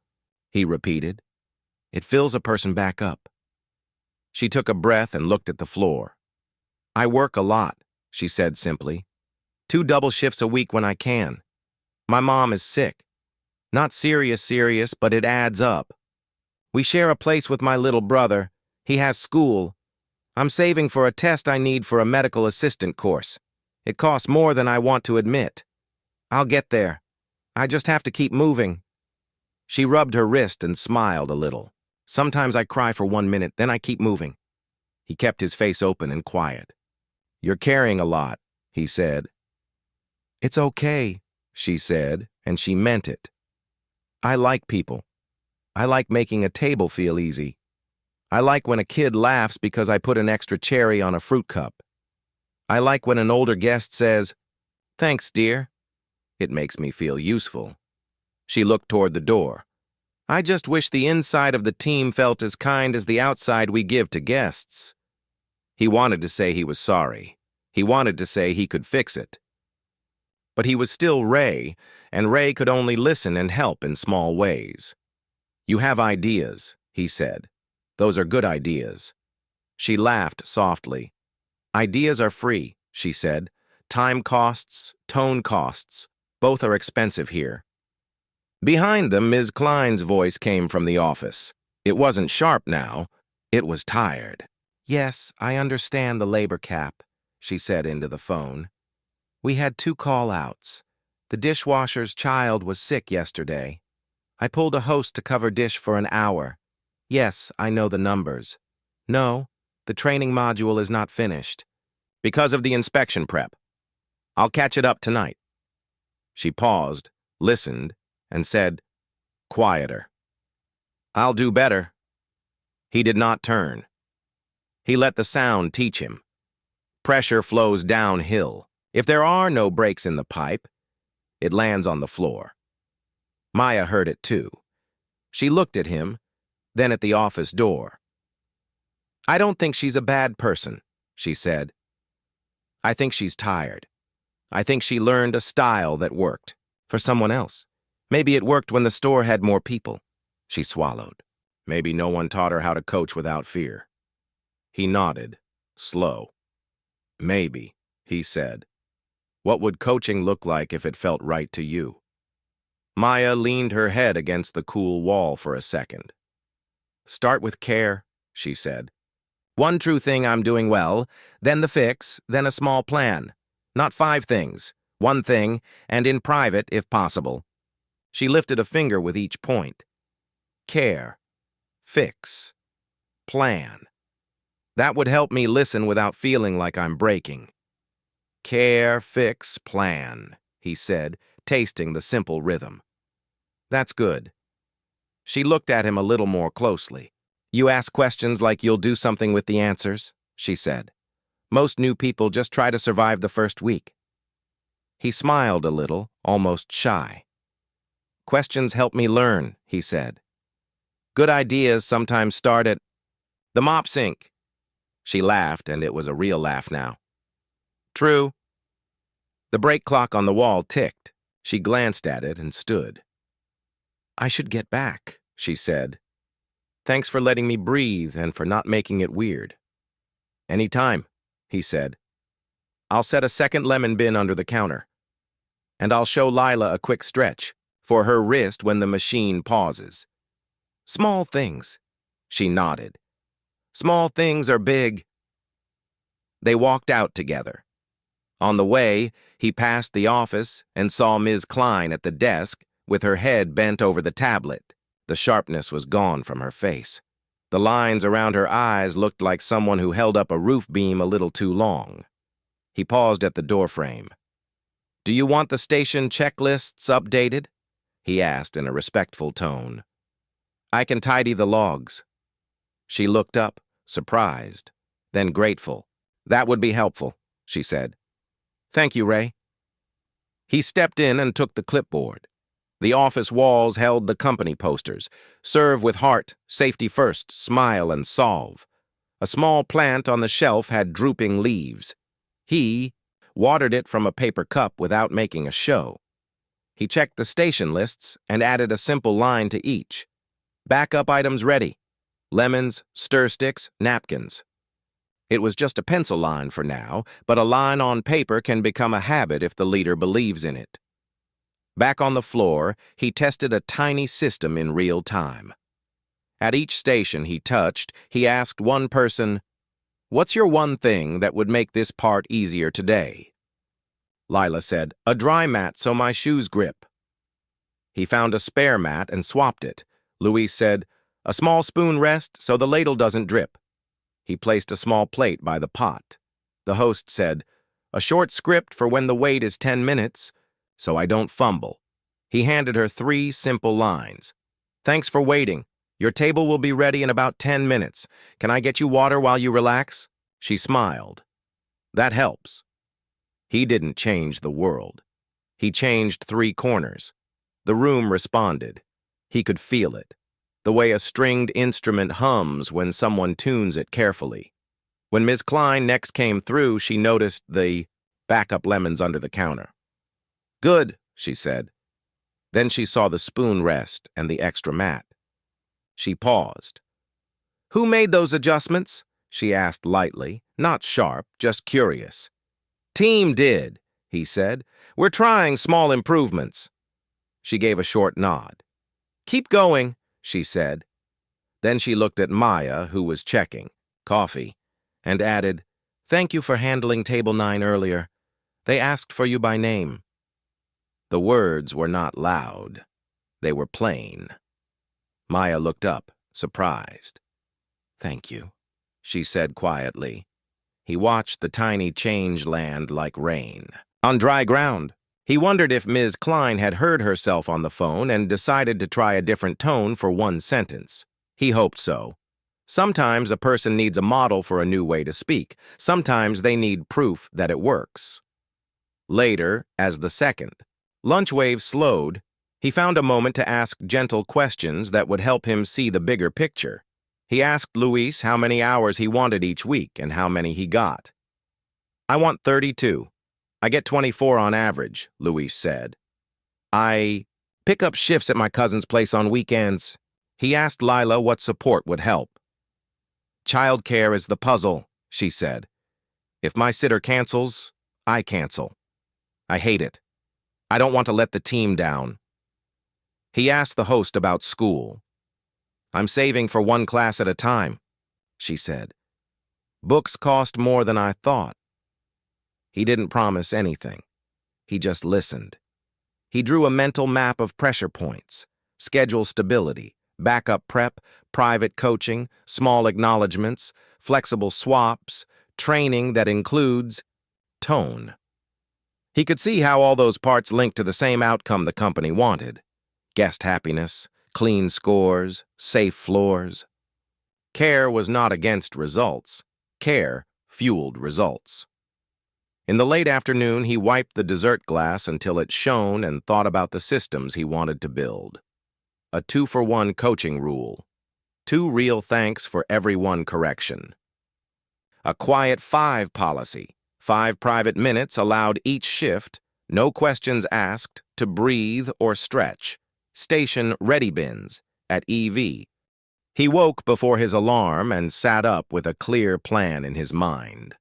he repeated. "It fills a person back up." She took a breath and looked at the floor. "I work a lot," she said simply. 2 double shifts a week when I can. My mom is sick. Not serious, but it adds up. We share a place with my little brother. He has school. I'm saving for a test I need for a medical assistant course. It costs more than I want to admit. I'll get there. I just have to keep moving. She rubbed her wrist and smiled a little. Sometimes I cry for 1 minute, then I keep moving. He kept his face open and quiet. You're carrying a lot, he said. It's okay, she said, and she meant it. I like people. I like making a table feel easy. I like when a kid laughs because I put an extra cherry on a fruit cup. I like when an older guest says, "Thanks, dear." It makes me feel useful. She looked toward the door. I just wish the inside of the team felt as kind as the outside we give to guests. He wanted to say he was sorry. He wanted to say he could fix it. But he was still Ray, and Ray could only listen and help in small ways. You have ideas, he said. Those are good ideas. She laughed softly. Ideas are free, she said. Time costs, tone costs. Both are expensive here. Behind them, Ms. Klein's voice came from the office. It wasn't sharp now. It was tired. Yes, I understand the labor cap, she said into the phone. We had 2 call-outs. The dishwasher's child was sick yesterday. I pulled a host to cover dish for an hour. Yes, I know the numbers. No, the training module is not finished. Because of the inspection prep. I'll catch it up tonight. She paused, listened, and said, quieter. I'll do better. He did not turn. He let the sound teach him. Pressure flows downhill. If there are no breaks in the pipe, it lands on the floor. Maya heard it too. She looked at him, then at the office door. I don't think she's a bad person, she said. I think she's tired. I think she learned a style that worked for someone else. Maybe it worked when the store had more people. She swallowed. Maybe no one taught her how to coach without fear. He nodded, slow. Maybe, he said. What would coaching look like if it felt right to you? Maya leaned her head against the cool wall for a second. Start with care, she said. One true thing I'm doing well, then the fix, then a small plan. Not 5 things, 1 thing, and in private if possible. She lifted a finger with each point. Care, fix, plan. That would help me listen without feeling like I'm breaking. Care, fix, plan, he said, tasting the simple rhythm. That's good. She looked at him a little more closely. You ask questions like you'll do something with the answers, she said. Most new people just try to survive the first week. He smiled a little, almost shy. Questions help me learn, he said. Good ideas sometimes start at the Mops Inc. She laughed, and it was a real laugh now. True. The brake clock on the wall ticked. She glanced at it and stood. I should get back, she said. Thanks for letting me breathe and for not making it weird. Any time, he said. I'll set a second lemon bin under the counter. And I'll show Lila a quick stretch for her wrist when the machine pauses. Small things, she nodded. Small things are big. They walked out together. On the way, he passed the office and saw Ms. Klein at the desk with her head bent over the tablet. The sharpness was gone from her face. The lines around her eyes looked like someone who held up a roof beam a little too long. He paused at the doorframe. Do you want the station checklists updated? He asked in a respectful tone. I can tidy the logs. She looked up, surprised, then grateful. That would be helpful, she said. Thank you, Ray. He stepped in and took the clipboard. The office walls held the company posters. Serve with heart, safety first, smile and solve. A small plant on the shelf had drooping leaves. He watered it from a paper cup without making a show. He checked the station lists and added a simple line to each. Backup items ready. Lemons, stir sticks, napkins. It was just a pencil line for now, but a line on paper can become a habit if the leader believes in it. Back on the floor, he tested a tiny system in real time. At each station he touched, he asked one person, "What's your one thing that would make this part easier today?" Lila said. A dry mat so my shoes grip. He found a spare mat and swapped it. Luis said, a small spoon rest so the ladle doesn't drip. He placed a small plate by the pot. The host said, a short script for when the wait is 10 minutes, so I don't fumble. He handed her 3 simple lines. Thanks for waiting. Your table will be ready in about 10 minutes. Can I get you water while you relax? She smiled. That helps. He didn't change the world. He changed 3 corners. The room responded. He could feel it, the way a stringed instrument hums when someone tunes it carefully. When Ms. Klein next came through, she noticed the backup lemons under the counter. Good, she said. Then she saw the spoon rest and the extra mat. She paused. Who made those adjustments? She asked lightly, not sharp, just curious. Team did, he said. We're trying small improvements. She gave a short nod. Keep going, she said. Then she looked at Maya, who was checking, coffee, and added, Thank you for handling table 9 earlier. They asked for you by name. The words were not loud. They were plain. Maya looked up, surprised. Thank you, she said quietly. He watched the tiny change land like rain. On dry ground, he wondered if Ms. Klein had heard herself on the phone and decided to try a different tone for one sentence. He hoped so. Sometimes a person needs a model for a new way to speak. Sometimes they need proof that it works. Later, as the second lunch wave slowed, he found a moment to ask gentle questions that would help him see the bigger picture. He asked Luis how many hours he wanted each week and how many he got. I want 32. I get 24 on average, Luis said. I pick up shifts at my cousin's place on weekends. He asked Lila what support would help. Childcare is the puzzle, she said. If my sitter cancels, I cancel. I hate it. I don't want to let the team down. He asked the host about school. I'm saving for 1 class at a time, she said. Books cost more than I thought. He didn't promise anything. He just listened. He drew a mental map of pressure points, schedule stability, backup prep, private coaching, small acknowledgments, flexible swaps, training that includes tone. He could see how all those parts linked to the same outcome the company wanted. Guest happiness, clean scores, safe floors. Care was not against results. Care fueled results. In the late afternoon, he wiped the dessert glass until it shone and thought about the systems he wanted to build. A 2-for-1 coaching rule. 2 real thanks for every 1 correction. A quiet 5 policy. 5 private minutes allowed each shift, no questions asked, to breathe or stretch. Station ready bins at EV. He woke before his alarm and sat up with a clear plan in his mind.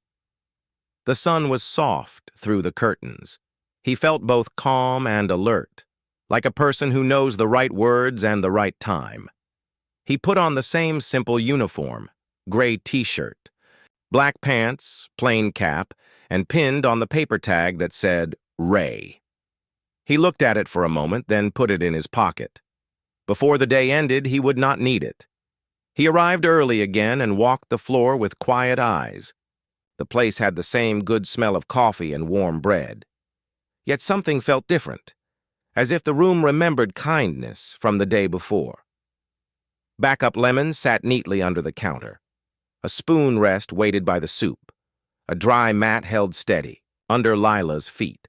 The sun was soft through the curtains. He felt both calm and alert, like a person who knows the right words and the right time. He put on the same simple uniform, gray t-shirt, black pants, plain cap, and pinned on the paper tag that said, Ray. He looked at it for a moment, then put it in his pocket. Before the day ended, he would not need it. He arrived early again and walked the floor with quiet eyes. The place had the same good smell of coffee and warm bread. Yet something felt different, as if the room remembered kindness from the day before. Backup lemons sat neatly under the counter. A spoon rest waited by the soup. A dry mat held steady, under Lila's feet.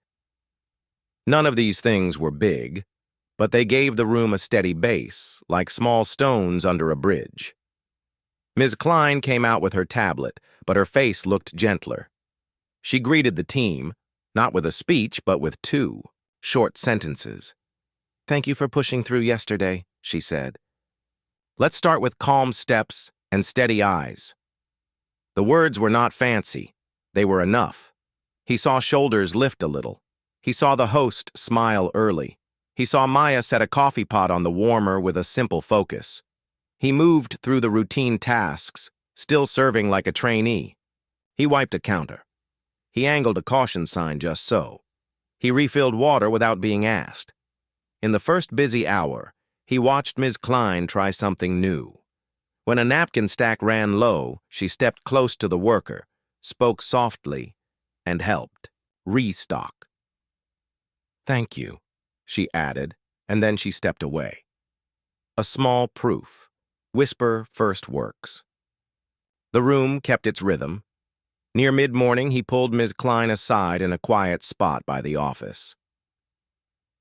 None of these things were big, but they gave the room a steady base, like small stones under a bridge. Ms. Klein came out with her tablet, but her face looked gentler. She greeted the team, not with a speech, but with 2 short sentences. Thank you for pushing through yesterday, she said. Let's start with calm steps and steady eyes. The words were not fancy. They were enough. He saw shoulders lift a little. He saw the host smile early. He saw Maya set a coffee pot on the warmer with a simple focus. He moved through the routine tasks, still serving like a trainee. He wiped a counter. He angled a caution sign just so. He refilled water without being asked. In the first busy hour, he watched Ms. Klein try something new. When a napkin stack ran low, she stepped close to the worker, spoke softly, and helped restock. "Thank you," she added, and then she stepped away. A small proof. Whisper first works. The room kept its rhythm. Near mid-morning, he pulled Ms. Klein aside in a quiet spot by the office.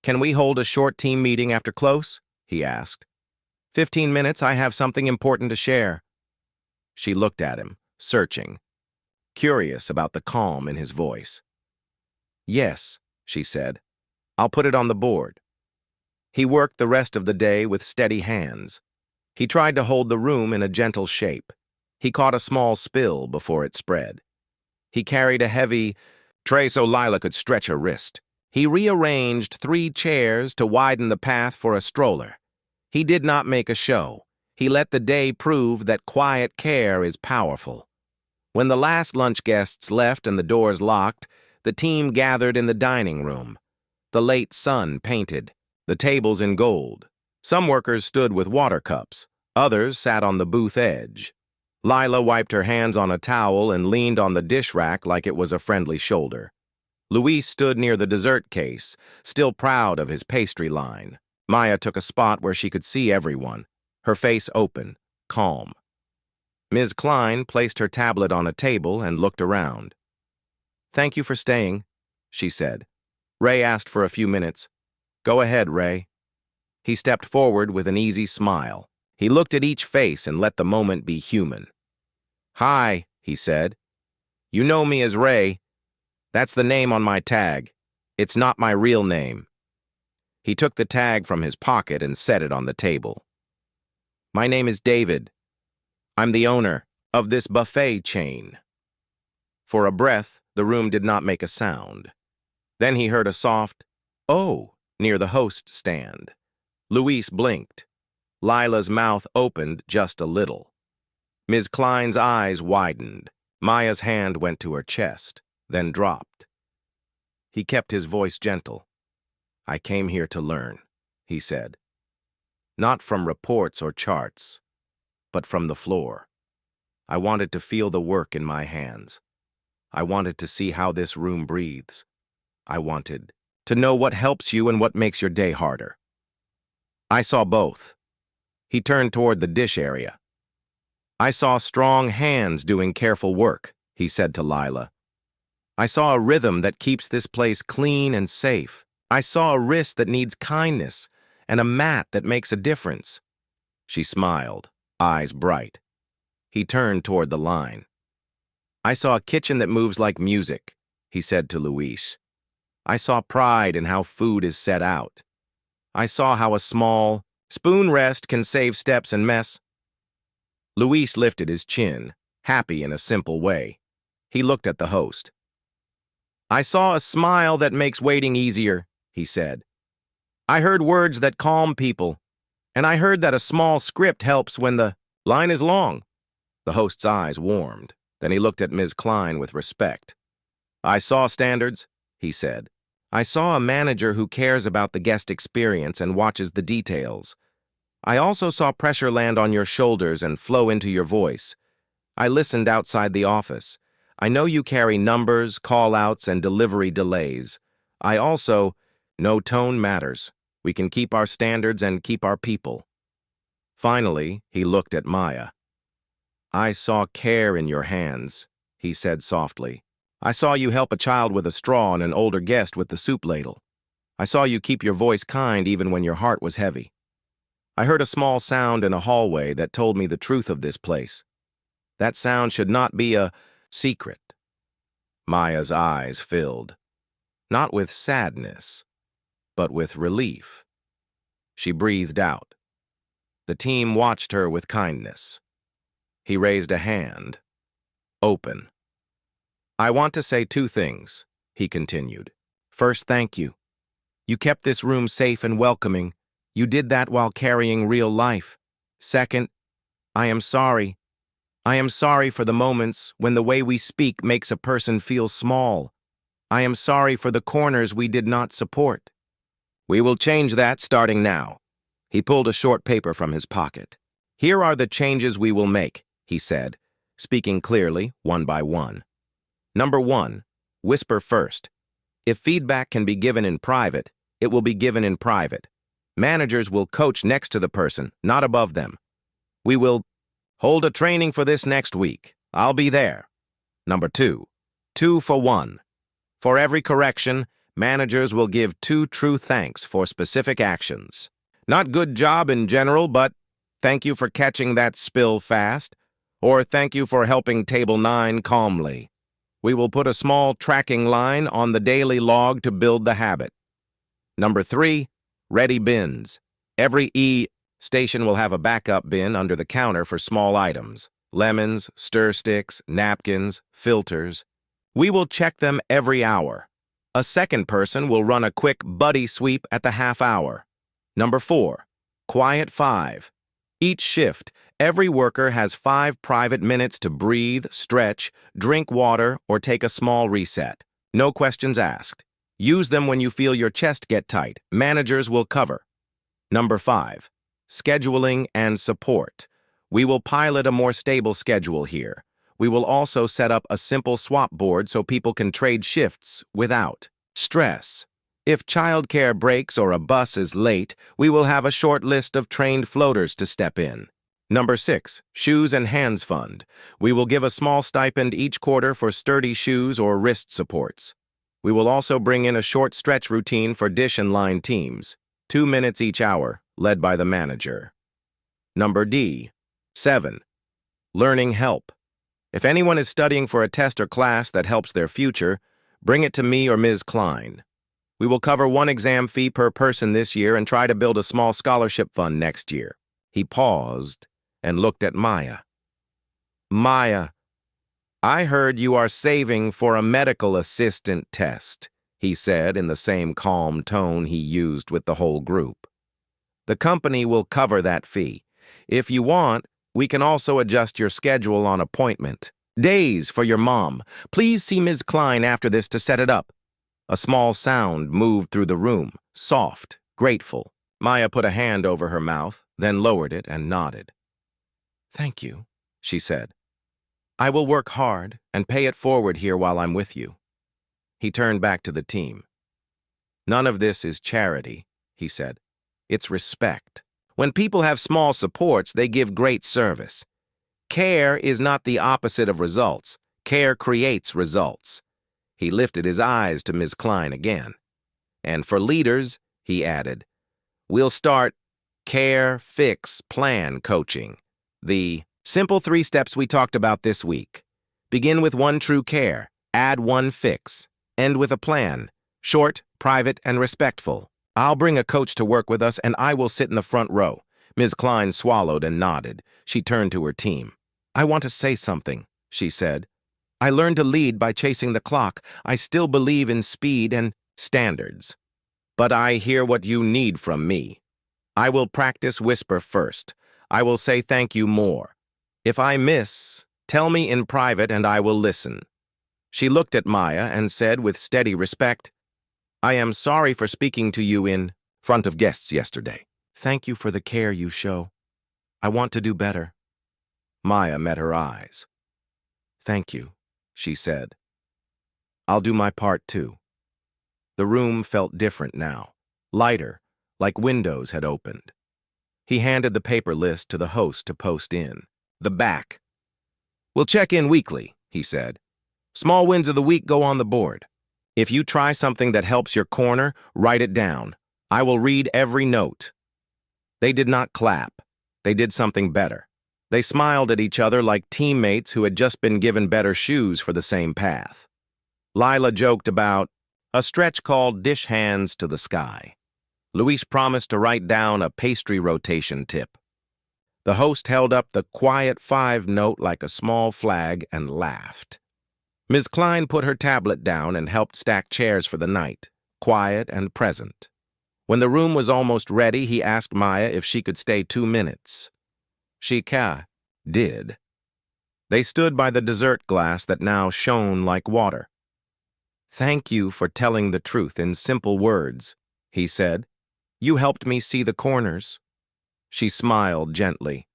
"Can we hold a short team meeting after close?" he asked. 15 minutes, I have something important to share." She looked at him, searching, curious about the calm in his voice. "Yes," she said. "I'll put it on the board." He worked the rest of the day with steady hands. He tried to hold the room in a gentle shape. He caught a small spill before it spread. He carried a heavy tray so Lila could stretch her wrist. He rearranged 3 chairs to widen the path for a stroller. He did not make a show. He let the day prove that quiet care is powerful. When the last lunch guests left and the doors locked, the team gathered in the dining room. The late sun painted, the tables in gold. Some workers stood with water cups. Others sat on the booth edge. Lila wiped her hands on a towel and leaned on the dish rack like it was a friendly shoulder. Luis stood near the dessert case, still proud of his pastry line. Maya took a spot where she could see everyone, her face open, calm. Ms. Klein placed her tablet on a table and looked around. "Thank you for staying," she said. Ray asked for a few minutes. "Go ahead, Ray." He stepped forward with an easy smile. He looked at each face and let the moment be human. "Hi," he said. "You know me as Ray. That's the name on my tag. It's not my real name." He took the tag from his pocket and set it on the table. "My name is David. I'm the owner of this buffet chain." For a breath, the room did not make a sound. Then he heard a soft, "Oh," near the host stand. Luis blinked. Lila's mouth opened just a little. Ms. Klein's eyes widened. Maya's hand went to her chest, then dropped. He kept his voice gentle. "I came here to learn," he said. "Not from reports or charts, but from the floor. I wanted to feel the work in my hands. I wanted to see how this room breathes. I wanted to know what helps you and what makes your day harder." I saw both. He turned toward the dish area. "I saw strong hands doing careful work," he said to Lila. "I saw a rhythm that keeps this place clean and safe. I saw a wrist that needs kindness and a mat that makes a difference." She smiled, eyes bright. He turned toward the line. "I saw a kitchen that moves like music," he said to Luis. "I saw pride in how food is set out. I saw how a small spoon rest can save steps and mess." Luis lifted his chin, happy in a simple way. He looked at the host. "I saw a smile that makes waiting easier," he said. "I heard words that calm people, and I heard that a small script helps when the line is long." The host's eyes warmed. Then he looked at Ms. Klein with respect. "I saw standards," he said. "I saw a manager who cares about the guest experience and watches the details. I also saw pressure land on your shoulders and flow into your voice. I listened outside the office. I know you carry numbers, call-outs, and delivery delays. I also know tone matters. We can keep our standards and keep our people." Finally, he looked at Maya. "I saw care in your hands," he said softly. "I saw you help a child with a straw and an older guest with the soup ladle. I saw you keep your voice kind even when your heart was heavy. I heard a small sound in a hallway that told me the truth of this place. That sound should not be a secret." Maya's eyes filled, not with sadness, but with relief. She breathed out. The team watched her with kindness. He raised a hand, open. "I want to say 2 things," he continued. "First, thank you. You kept this room safe and welcoming. You did that while carrying real life. Second, I am sorry. I am sorry for the moments when the way we speak makes a person feel small. I am sorry for the corners we did not support. We will change that starting now. He pulled a short paper from his pocket. Here are the changes we will make, he said, speaking clearly, one by one. Number 1, whisper first. If feedback can be given in private, it will be given in private. Managers will coach next to the person, not above them. We will hold a training for this next week. I'll be there. Number 2, 2 for 1. For every correction, managers will give 2 true thanks for specific actions. Not good job in general, but thank you for catching that spill fast, or thank you for helping table 9 calmly. We will put a small tracking line on the daily log to build the habit. Number 3, ready bins. Every station will have a backup bin under the counter for small items. Lemons, stir sticks, napkins, filters. We will check them every hour. A second person will run a quick buddy sweep at the half hour. Number 4, quiet 5. Each shift, every worker has 5 private minutes to breathe, stretch, drink water, or take a small reset. No questions asked. Use them when you feel your chest get tight. Managers will cover. Number 5, scheduling and support. We will pilot a more stable schedule here. We will also set up a simple swap board so people can trade shifts without stress. If childcare breaks or a bus is late, we will have a short list of trained floaters to step in. Number 6, shoes and hands fund. We will give a small stipend each quarter for sturdy shoes or wrist supports. We will also bring in a short stretch routine for dish and line teams, 2 minutes each hour, led by the manager. Number 7, learning help. If anyone is studying for a test or class that helps their future, bring it to me or Ms. Klein. We will cover 1 exam fee per person this year and try to build a small scholarship fund next year. He paused and looked at Maya. Maya, I heard you are saving for a medical assistant test, he said in the same calm tone he used with the whole group. The company will cover that fee. If you want, we can also adjust your schedule on appointment. Days for your mom. Please see Ms. Klein after this to set it up. A small sound moved through the room, soft, grateful. Maya put a hand over her mouth, then lowered it and nodded. Thank you, she said. I will work hard and pay it forward here while I'm with you. He turned back to the team. None of this is charity, he said. It's respect. When people have small supports, they give great service. Care is not the opposite of results. Care creates results. He lifted his eyes to Ms. Klein again. And for leaders, he added, we'll start care, fix, plan coaching. The simple 3 steps we talked about this week. Begin with 1 true care, add 1 fix, end with a plan, short, private, and respectful. I'll bring a coach to work with us and I will sit in the front row. Ms. Klein swallowed and nodded. She turned to her team. I want to say something, she said. I learned to lead by chasing the clock. I still believe in speed and standards. But I hear what you need from me. I will practice whisper first. I will say thank you more. If I miss, tell me in private and I will listen. She looked at Maya and said with steady respect, I am sorry for speaking to you in front of guests yesterday. Thank you for the care you show. I want to do better. Maya met her eyes. Thank you, she said. I'll do my part too. The room felt different now, lighter, like windows had opened. He handed the paper list to the host to post in. The back. We'll check in weekly, he said. Small wins of the week go on the board. If you try something that helps your corner, write it down. I will read every note. They did not clap. They did something better. They smiled at each other like teammates who had just been given better shoes for the same path. Lila joked about a stretch called dish hands to the sky. Luis promised to write down a pastry rotation tip. The host held up the quiet 5 note like a small flag and laughed. Ms. Klein put her tablet down and helped stack chairs for the night, quiet and present. When the room was almost ready, he asked Maya if she could stay 2 minutes. She did. They stood by the dessert glass that now shone like water. Thank you for telling the truth in simple words, he said. You helped me see the corners. She smiled gently.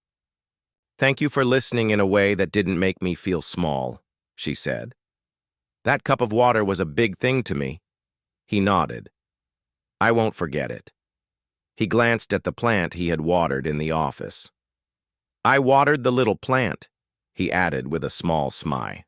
Thank you for listening in a way that didn't make me feel small, she said. That cup of water was a big thing to me. He nodded. I won't forget it. He glanced at the plant he had watered in the office. I watered the little plant, he added with a small smile.